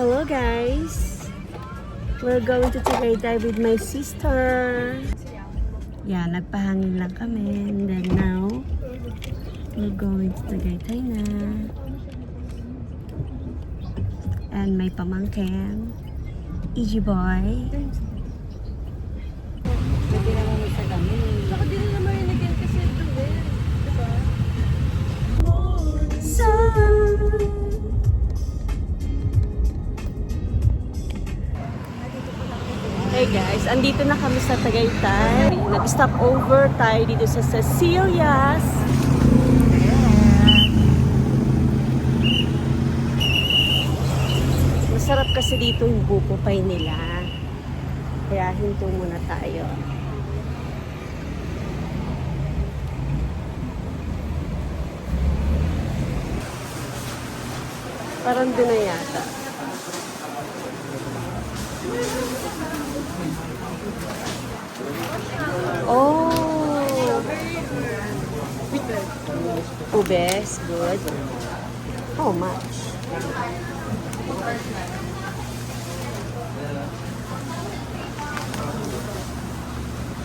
Hello guys! We're going to Tagaytay with my sister. Yeah, nagpahangin lang kami. And then now, we're going to Tagaytay na. And may pamangkin. Easy boy. Pwede naman may sagami. Saka din na marinigin kasi ito eh. Diba? Hey guys, andito na kami sa Tagaytay. Nag-stop over tayo dito sa Cecilia's. Masarap kasi dito yung buko pie nila. Kaya hinto muna tayo. Parang doon na yata. Oh! Ubes, good. How much?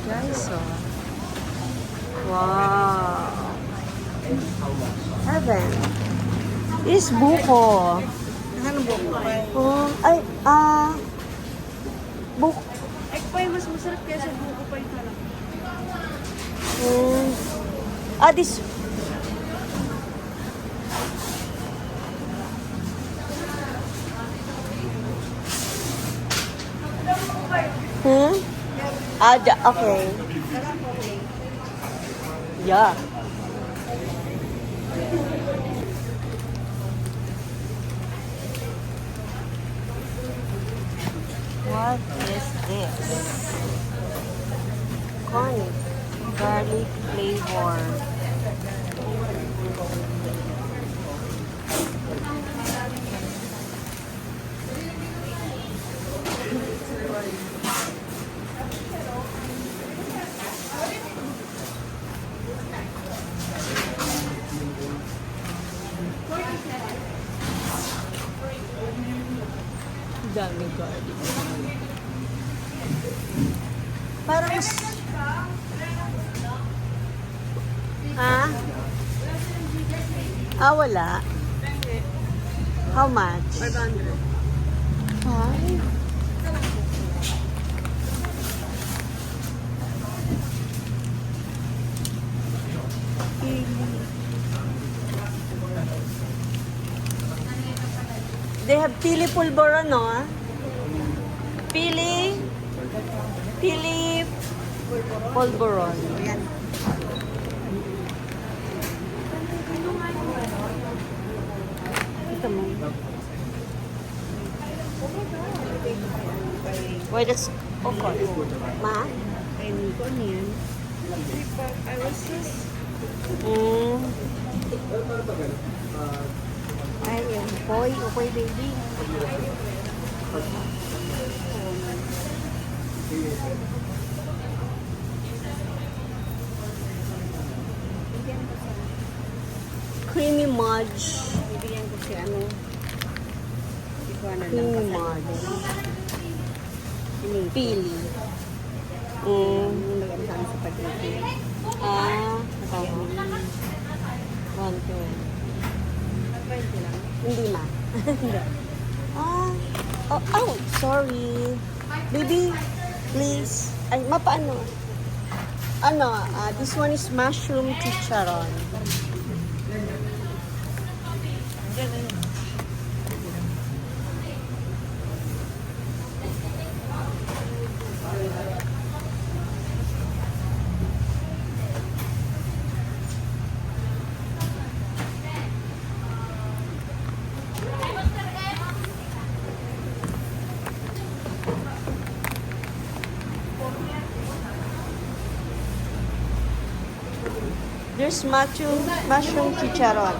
Guys, oh. Wow! Heaven! This buko. Ano buko pa? Oh, ay, buko. Egg pie mas masarap kaya sa buko pie talaga. This. Okay. Yeah. What is this? Corn garlic flavor. Dami garlic. Parang wala. How much? 500. 5? They have pili pulboro, no? Pili pulboron. Ayan. Ito mo. Wait, that's okay. Ma? Ay, ko niyan. I was just... Ay, okay, baby. Creamy mudge. Bibigyan ko si ano. Hindi ko ano lang Creamy kasi. mudge. Pinito. Pili. Yung nag-asahan sa pag-ibig. Oo. 120. 20 lang. Hindi ma. Hindi. Sorry. Baby, please. Ay, paano? This one is mushroom chicharon. There's mushroom chicharon.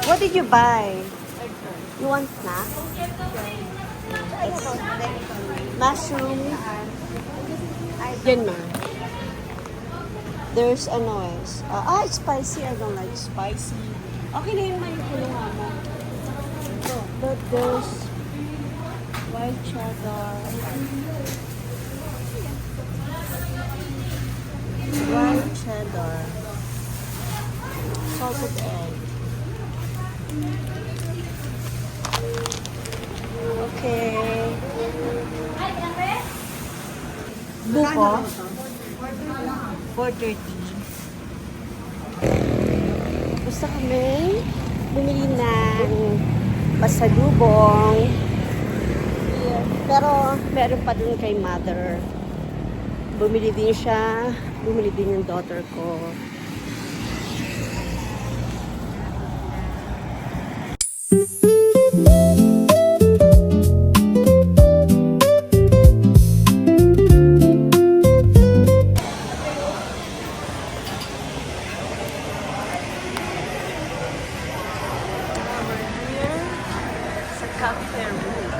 What did you buy? You want snack? It's mushroom. Yan na. There's it's spicy. I don't like spicy. Okay na yun, may kulungan mo. But there's White cheddar. White cheddar. Salted egg. Okay. Buko. 4:30. Basta kami bumili ng pasalubong. Pero meron pa dun kay mother. Bumili din siya. Bumili din yung daughter ko.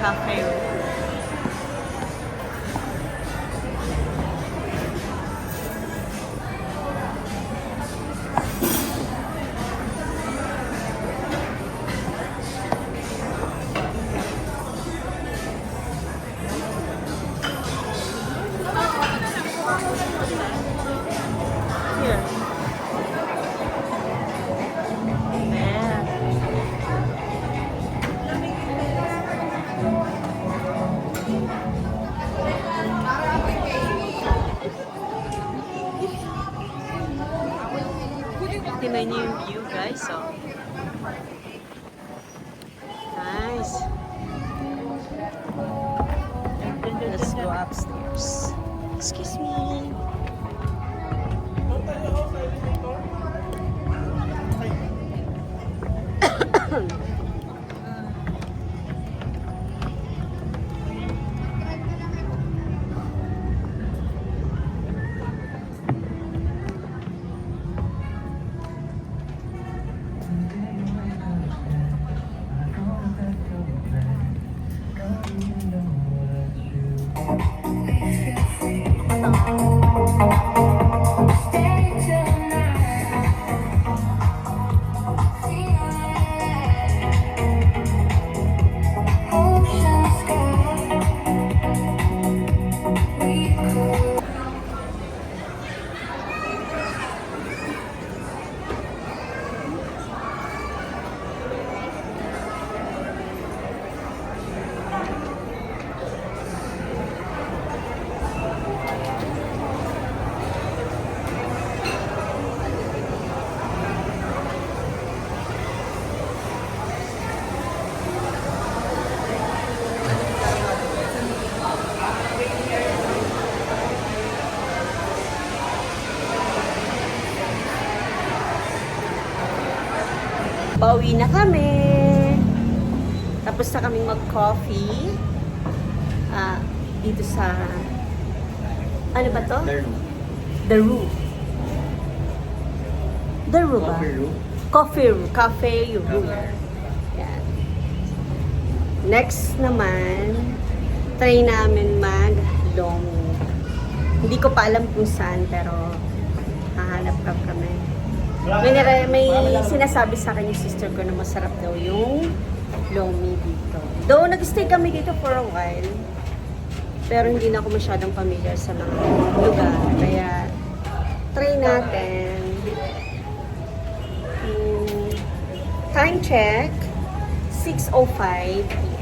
Cafe room. Here. There. Tingnan niyo yung view, guys. Oh. Nice. Let's go upstairs. Excuse me. Pauwi na kami. Tapos na kaming mag-coffee. Dito sa... Ano ba to? The Roux. The Roux ba? Coffee Roux. Cafe Roux. Yan. Next naman, try namin mag-lomi. Hindi ko pa alam kung saan, pero hahanap kami. May sinasabi sa akin yung sister ko na masarap daw yung lomi dito. Though nag-stay kami dito for a while, pero hindi na ako masyadong familiar sa mga lugar. Kaya, try natin. Time check, 6:05 p.m.